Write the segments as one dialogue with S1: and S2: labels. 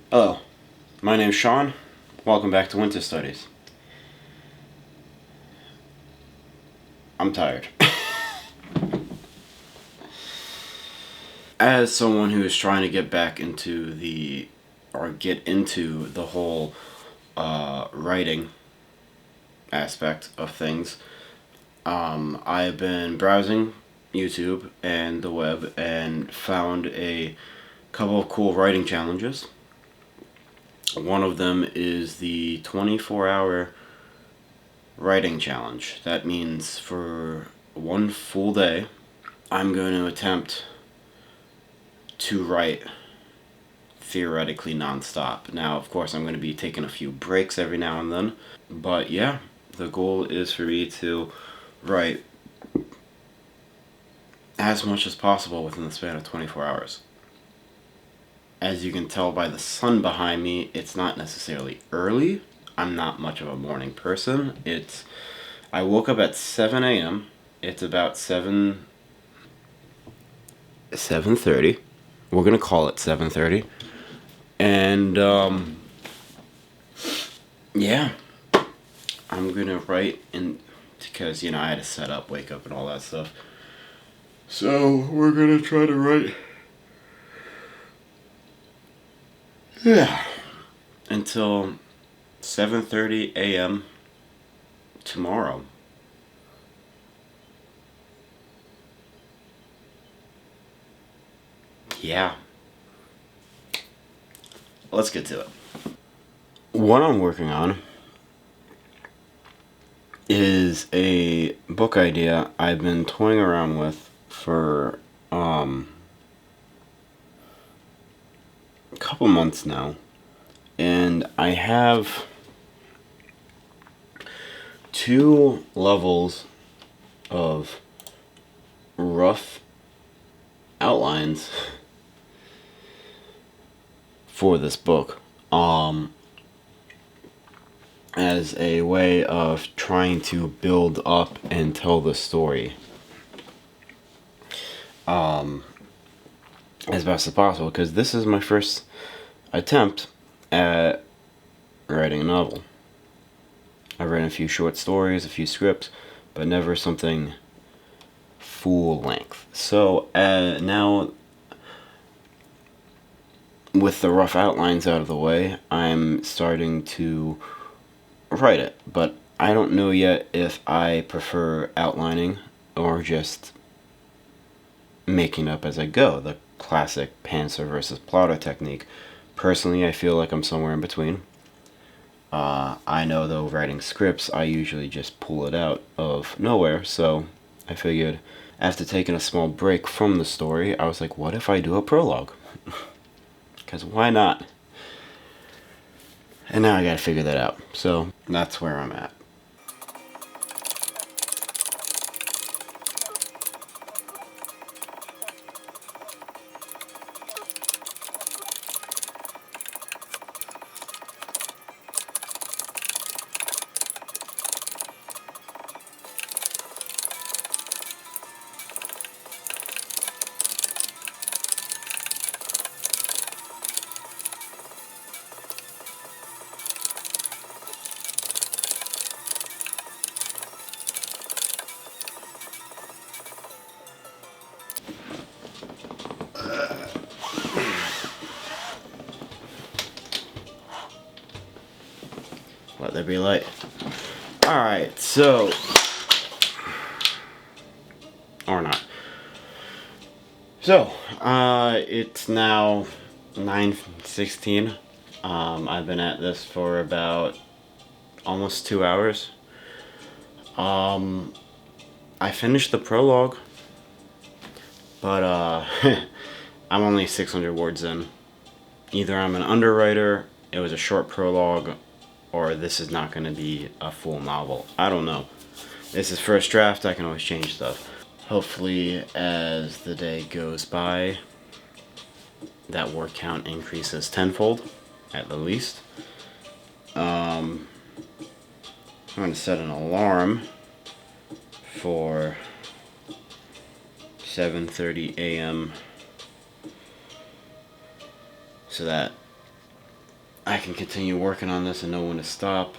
S1: Hello, my name's Sean. Welcome back to Winter Studies. I'm tired. As someone who is trying to get into the whole writing aspect of things, I've been browsing YouTube and the web and found a couple of cool writing challenges. One of them is the 24-hour writing challenge. That means for one full day, I'm going to attempt to write theoretically nonstop. Now, of course, I'm going to be taking a few breaks every now and then, but yeah, the goal is for me to write as much as possible within the span of 24 hours. As you can tell by the sun behind me, it's not necessarily early. I'm not much of a morning person. I woke up at 7 a.m. It's about 7:30. We're gonna call it 7:30. And yeah, I'm gonna write because I had to set up, wake up, and all that stuff. So we're gonna try to write. Yeah. Until 7:30 a.m. tomorrow. Yeah. Let's get to it. What I'm working on is a book idea I've been toying around with for a couple months now, and I have 2 levels of rough outlines for this book, as a way of trying to build up and tell the story as best as possible, because this is my first attempt at writing a novel. I've written a few short stories, a few scripts, but never something full length. So now, with the rough outlines out of the way, I'm starting to write it. But I don't know yet if I prefer outlining or just making up as I go, the classic pantser versus plotter technique. Personally, I feel like I'm somewhere in between. I know, though, writing scripts, I usually just pull it out of nowhere, so I figured after taking a small break from the story, I was like, what if I do a prologue? Because why not? And now I gotta figure that out. So that's where I'm at. Let there be light. Alright, so... or not. So, it's now 9:16. I've been at this for about almost 2 hours. I finished the prologue, but I'm only 600 words in. Either I'm an underwriter, it was a short prologue, or this is not going to be a full novel. I don't know. This is first draft, I can always change stuff. Hopefully, as the day goes by, that word count increases tenfold, at the least. I'm going to set an alarm for 7:30 a.m. so that I can continue working on this and know when to stop,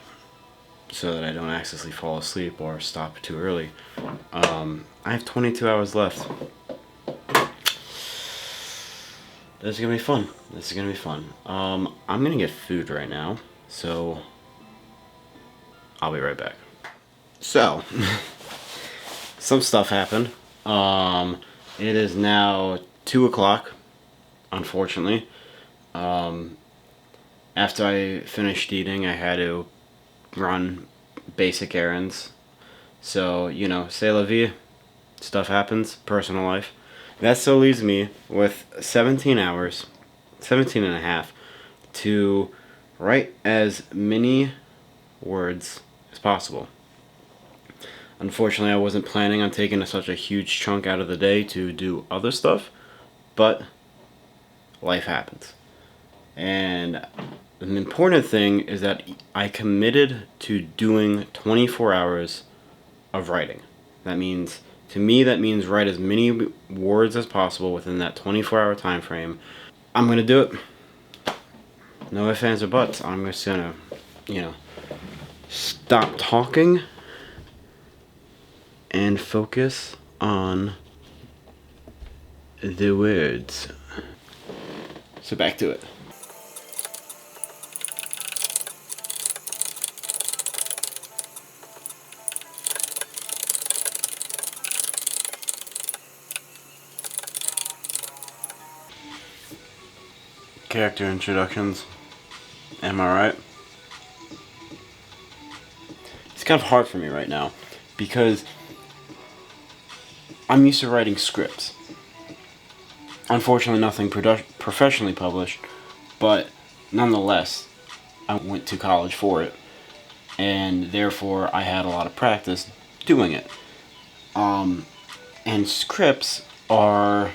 S1: so that I don't accidentally fall asleep or stop too early. I have 22 hours left. This is gonna be fun. This is gonna be fun. I'm gonna get food right now, so I'll be right back. So, some stuff happened. It is now 2 o'clock, unfortunately. After I finished eating, I had to run basic errands. So, c'est la vie. Stuff happens, personal life. That still leaves me with 17 hours, 17 and a half, to write as many words as possible. Unfortunately, I wasn't planning on taking such a huge chunk out of the day to do other stuff, but life happens. And an important thing is that I committed to doing 24 hours of writing. That means, to me, that means write as many words as possible within that 24-hour time frame. I'm going to do it. No ifs, ands, or buts. I'm just going to, stop talking and focus on the words. So back to it. Character introductions. Am I right? It's kind of hard for me right now because I'm used to writing scripts. Unfortunately, nothing professionally published, but nonetheless, I went to college for it, and therefore I had a lot of practice doing it. And scripts they're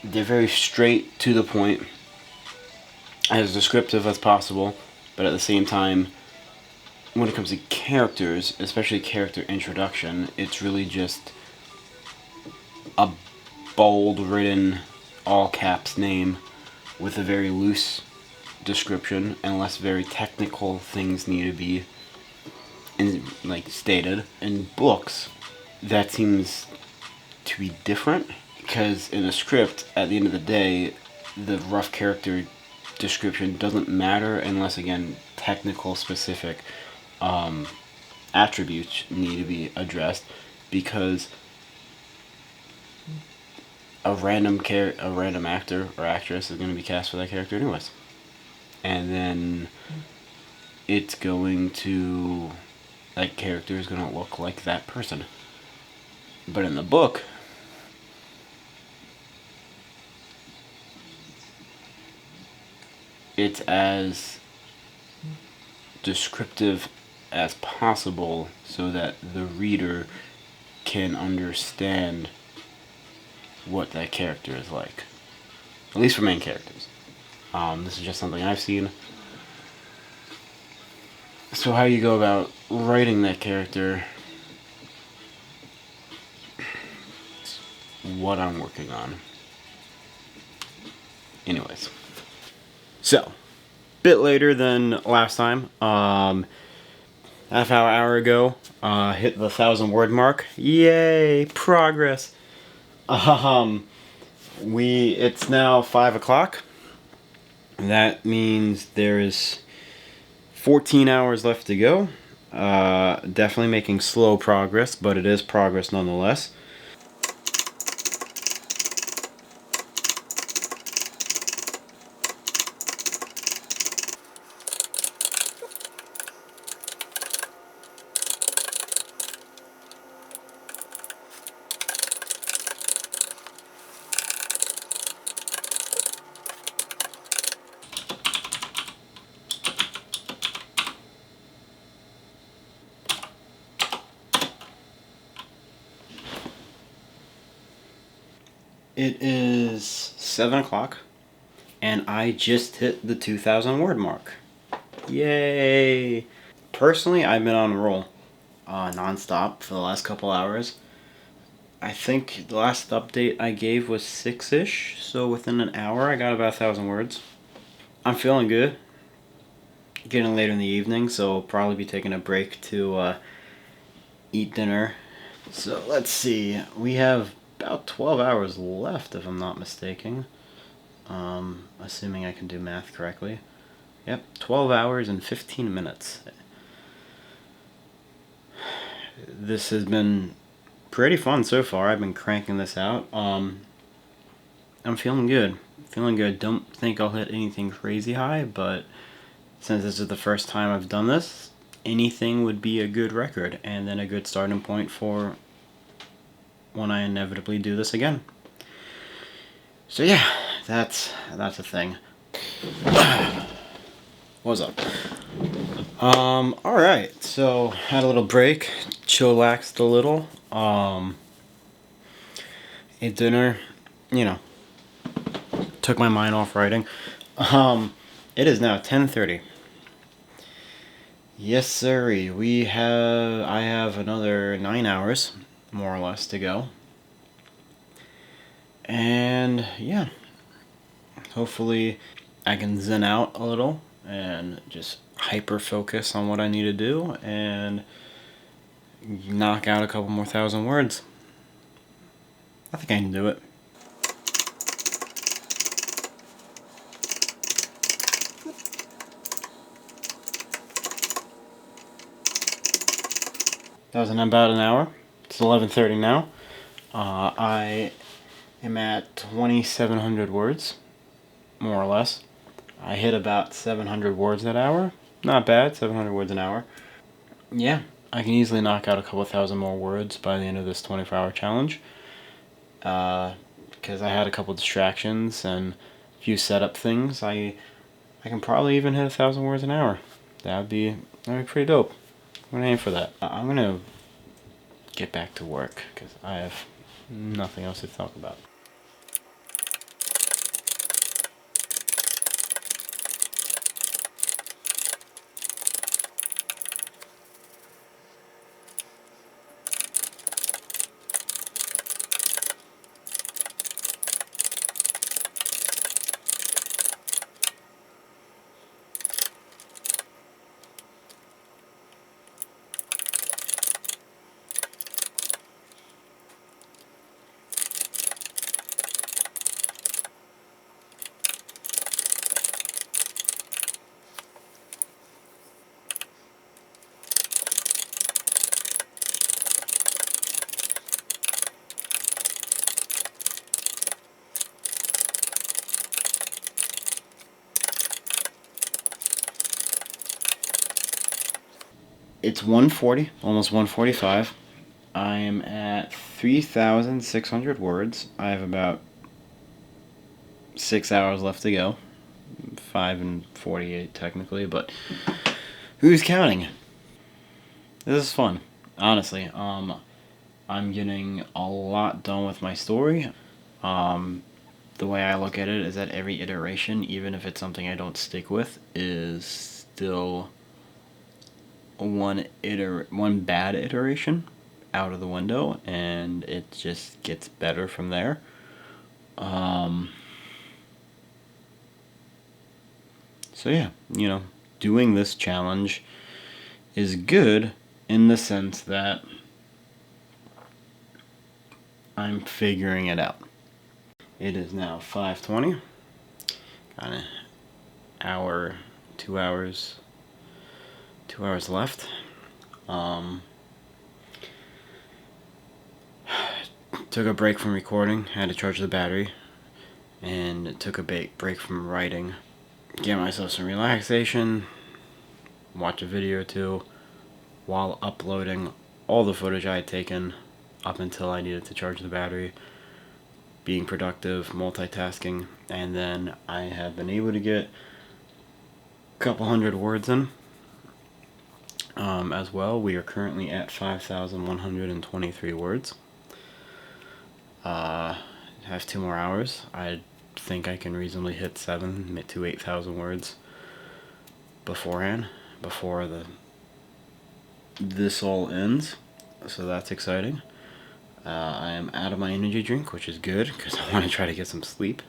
S1: very straight to the point, as descriptive as possible, but at the same time, when it comes to characters, especially character introduction, it's really just a bold written all caps name with a very loose description, unless very technical things need to be stated. In books, that seems to be different, because in a script, at the end of the day, the rough character description doesn't matter unless, again, technical specific attributes need to be addressed, because a random actor or actress is going to be cast for that character anyways, and then that character is going to look like that person. But in the book, it's as descriptive as possible so that the reader can understand what that character is like. At least for main characters. This is just something I've seen. So how you go about writing that character is what I'm working on. Anyways. So, bit later than last time. Hour ago, hit the 1,000-word mark. Yay, progress. It's now 5 o'clock. That means there is 14 hours left to go. Definitely making slow progress, but it is progress nonetheless. It is 7 o'clock, and I just hit the 2,000 word mark. Yay! Personally, I've been on a roll nonstop for the last couple hours. I think the last update I gave was 6-ish, so within an hour I got about 1,000 words. I'm feeling good. Getting later in the evening, so I'll probably be taking a break to eat dinner. So let's see, we have about 12 hours left if I'm not mistaken. Assuming I can do math correctly. Yep, 12 hours and 15 minutes. This has been pretty fun so far. I've been cranking this out. I'm feeling good. Feeling good. Don't think I'll hit anything crazy high, but since this is the first time I've done this, anything would be a good record and then a good starting point for when I inevitably do this again. So yeah, that's a thing. What's up? Alright, so had a little break, chillaxed a little, ate dinner, you know, took my mind off writing. It is now 10:30. Yes, sirree. I have another 9 hours, more or less, to go. And yeah, hopefully I can zen out a little and just hyper focus on what I need to do and knock out a couple more 1,000 words. I think I can do it. That was in about an hour. It's 11:30 now. I am at 2,700 words, more or less. I hit about 700 words that hour. Not bad, 700 words an hour. Yeah, I can easily knock out a couple thousand more words by the end of this 24-hour challenge. Because I had a couple distractions and a few setup things, I can probably even hit 1,000 words an hour. That'd be pretty dope. I'm gonna aim for that. I'm gonna get back to work because I have nothing else to talk about. It's 1:40, almost 1:45. I am at 3,600 words. I have about 6 hours left to go. 5:48 technically, but who's counting? This is fun, honestly. I'm getting a lot done with my story. The way I look at it is that every iteration, even if it's something I don't stick with, is still one bad iteration out of the window, and it just gets better from there. So yeah, doing this challenge is good in the sense that I'm figuring it out. It is now 5:20. Got an hour, 2 hours, 2 hours left. Took a break from recording, had to charge the battery, and took a break from writing. Get myself some relaxation, watch a video or two, while uploading all the footage I had taken up until I needed to charge the battery, being productive, multitasking, and then I have been able to get a couple hundred words in as well. We are currently at 5,123 words. Had have 2 more hours. I think I can reasonably hit 7 to 8,000 words beforehand, before this all ends. So that's exciting. I am out of my energy drink, which is good because I want to try to get some sleep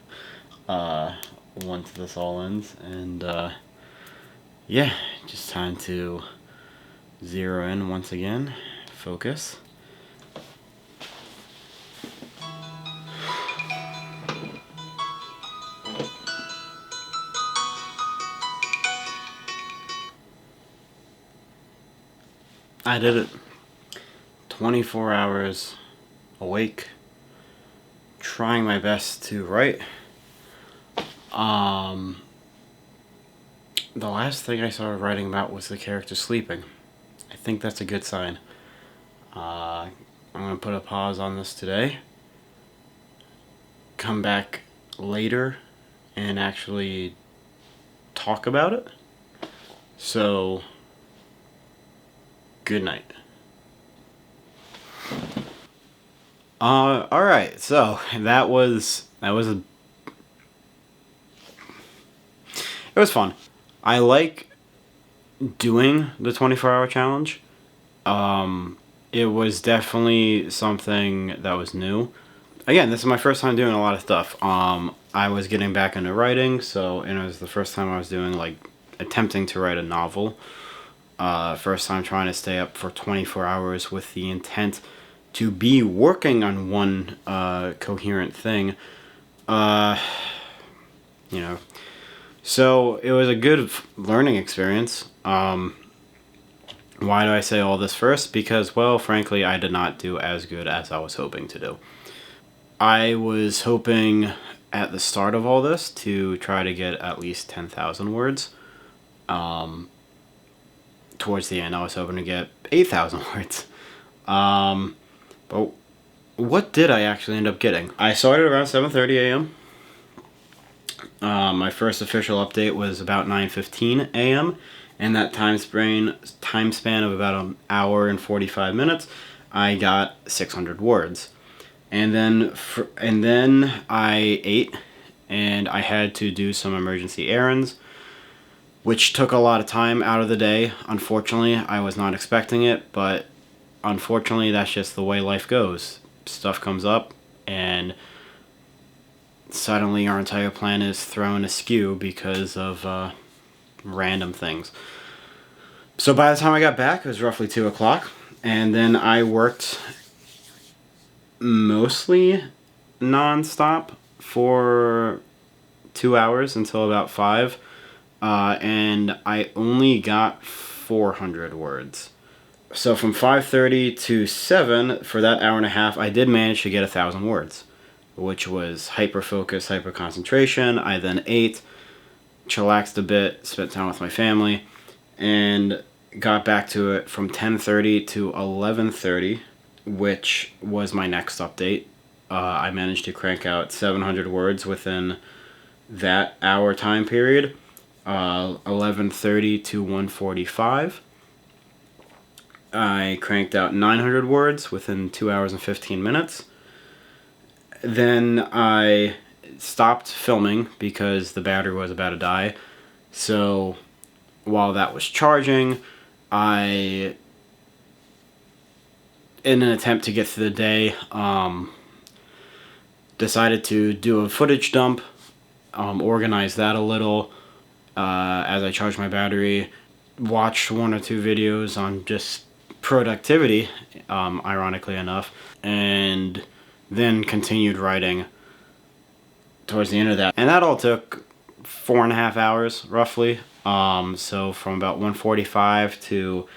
S1: once this all ends. And yeah, just time to zero in once again, focus. I did it. 24 hours awake, trying my best to write. The last thing I started writing about was the character sleeping. I think that's a good sign. I'm going to put a pause on this today, come back later, and actually talk about it. So, good night. Alright, so that was it was fun. I like doing the 24-hour challenge. It was definitely something that was new. Again, this is my first time doing a lot of stuff. I was getting back into writing, and it was the first time I was doing, like, attempting to write a novel. First time trying to stay up for 24 hours with the intent to be working on one coherent thing. So it was a good learning experience. Why do I say all this first? Because, well, frankly, I did not do as good as I was hoping to do. I was hoping at the start of all this to try to get at least 10,000 words. Towards the end, I was hoping to get 8,000 words. But what did I actually end up getting? I started around 7:30 a.m. My first official update was about 9:15 a.m. And that time span of about an hour and 45 minutes, I got 600 words. And then I ate, and I had to do some emergency errands, which took a lot of time out of the day. Unfortunately, I was not expecting it, but unfortunately, that's just the way life goes. Stuff comes up, and suddenly our entire plan is thrown askew because of random things. So by the time I got back, it was roughly 2 o'clock, and then I worked mostly non-stop for 2 hours until about 5, and I only got 400 words. So from 5:30 to 7, for that hour and a half, I did manage to get 1,000 words, which was hyper-focus, hyper-concentration. I then ate, chillaxed a bit, spent time with my family, and got back to it from 10:30 to 11:30, which was my next update. I managed to crank out 700 words within that hour time period, 11:30 to 1:45. I cranked out 900 words within 2 hours and 15 minutes. Then I stopped filming because the battery was about to die. So while that was charging, in an attempt to get through the day, decided to do a footage dump, organize that a little as I charged my battery, watched 1 or 2 videos on just productivity, ironically enough, and then continued writing towards the end of that. And that all took 4.5 hours, roughly. So from about 1:45 to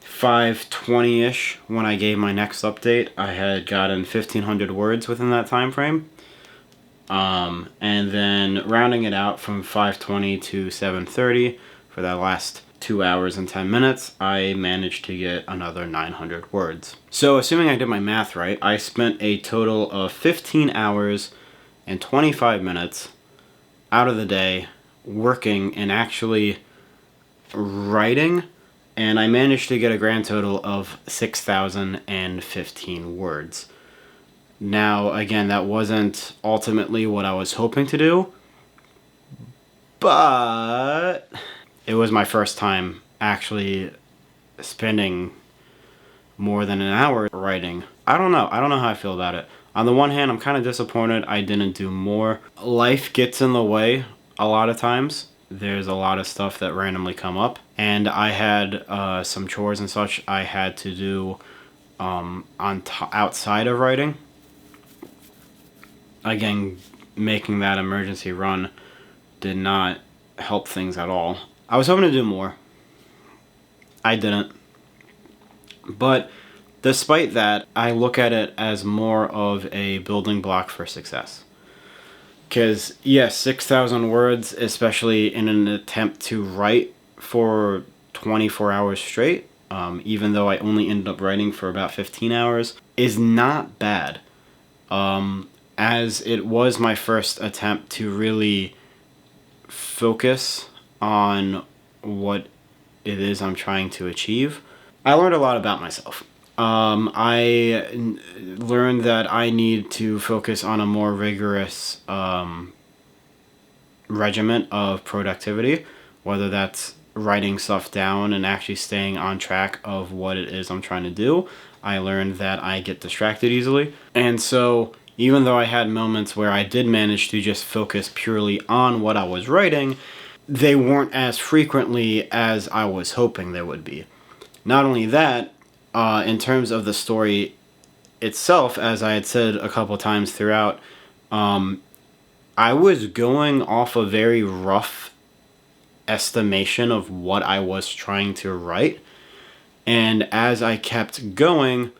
S1: 5:20-ish, when I gave my next update, I had gotten 1,500 words within that time frame. And then rounding it out from 5:20 to 7:30, for that last 2 hours and 10 minutes, I managed to get another 900 words. So assuming I did my math right, I spent a total of 15 hours and 25 minutes out of the day working and actually writing, and I managed to get a grand total of 6,015 words. Now, again, that wasn't ultimately what I was hoping to do, but it was my first time actually spending more than an hour writing. I don't know. I don't know how I feel about it. On the one hand, I'm kind of disappointed I didn't do more. Life gets in the way a lot of times. There's a lot of stuff that randomly come up. And I had some chores and such I had to do outside of writing. Again, making that emergency run did not help things at all. I was hoping to do more. I didn't. But despite that, I look at it as more of a building block for success. Because, yes, 6,000 words, especially in an attempt to write for 24 hours straight, even though I only ended up writing for about 15 hours, is not bad. As it was my first attempt to really focus on what it is I'm trying to achieve, I learned a lot about myself. I learned that I need to focus on a more rigorous regiment of productivity, whether that's writing stuff down and actually staying on track of what it is I'm trying to do. I learned that I get distracted easily. And so even though I had moments where I did manage to just focus purely on what I was writing, they weren't as frequently as I was hoping they would be. Not only that, in terms of the story itself, as I had said a couple times throughout, I was going off a very rough estimation of what I was trying to write. And as I kept going,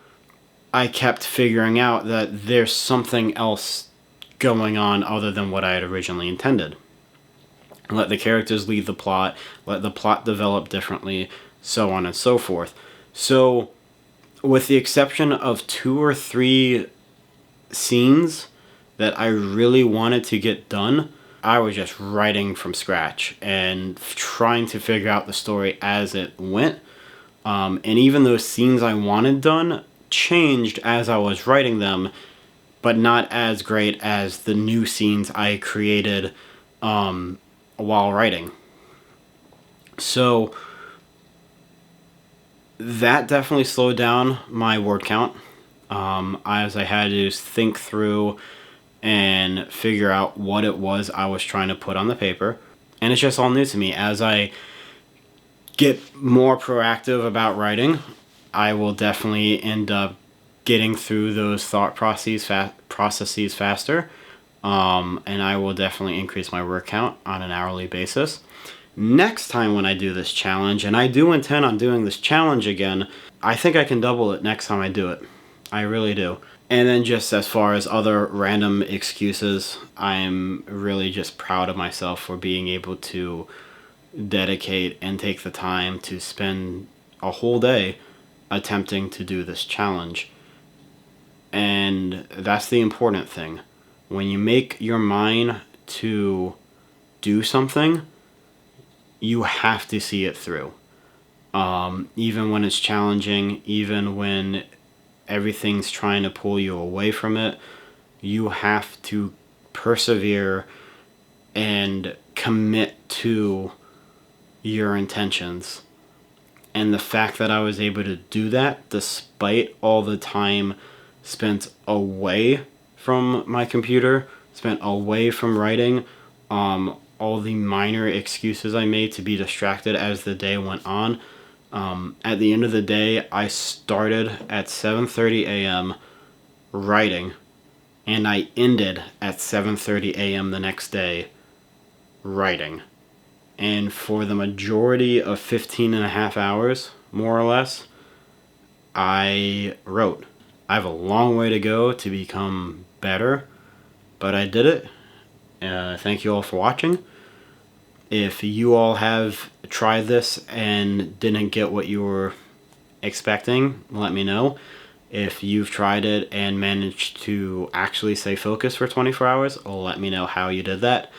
S1: I kept figuring out that there's something else going on other than what I had originally intended. Let the characters lead the plot, let the plot develop differently, so on and so forth. So, with the exception of 2 or 3 scenes that I really wanted to get done, I was just writing from scratch and trying to figure out the story as it went. And even those scenes I wanted done changed as I was writing them, but not as great as the new scenes I created while writing. So that definitely slowed down my word count, as I had to think through and figure out what it was I was trying to put on the paper. And it's just all new to me. As I get more proactive about writing, I will definitely end up getting through those thought processes faster, and I will definitely increase my word count on an hourly basis. Next time when I do this challenge, and I do intend on doing this challenge again, I think I can double it next time I do it. I really do. And then just as far as other random excuses, I'm really just proud of myself for being able to dedicate and take the time to spend a whole day attempting to do this challenge. And that's the important thing. When you make your mind to do something, you have to see it through. Even when it's challenging, even when everything's trying to pull you away from it, you have to persevere and commit to your intentions. And the fact that I was able to do that despite all the time spent away from my computer, spent away from writing, all the minor excuses I made to be distracted as the day went on. At the end of the day, I started at 7:30 a.m. writing, and I ended at 7:30 a.m. the next day writing. And for the majority of 15 and a half hours, more or less, I wrote. I have a long way to go to become better, but I did it. Thank you all for watching. If you all have tried this and didn't get what you were expecting, let me know. If you've tried it and managed to actually stay focused for 24 hours, let me know how you did that.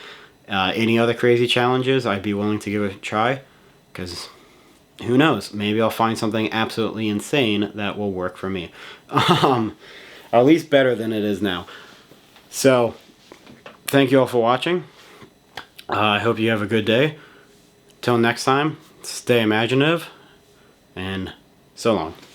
S1: Any other crazy challenges, I'd be willing to give it a try, because who knows, maybe I'll find something absolutely insane that will work for me. Or at least better than it is now. So, thank you all for watching. I hope you have a good day. Till next time, stay imaginative, and so long.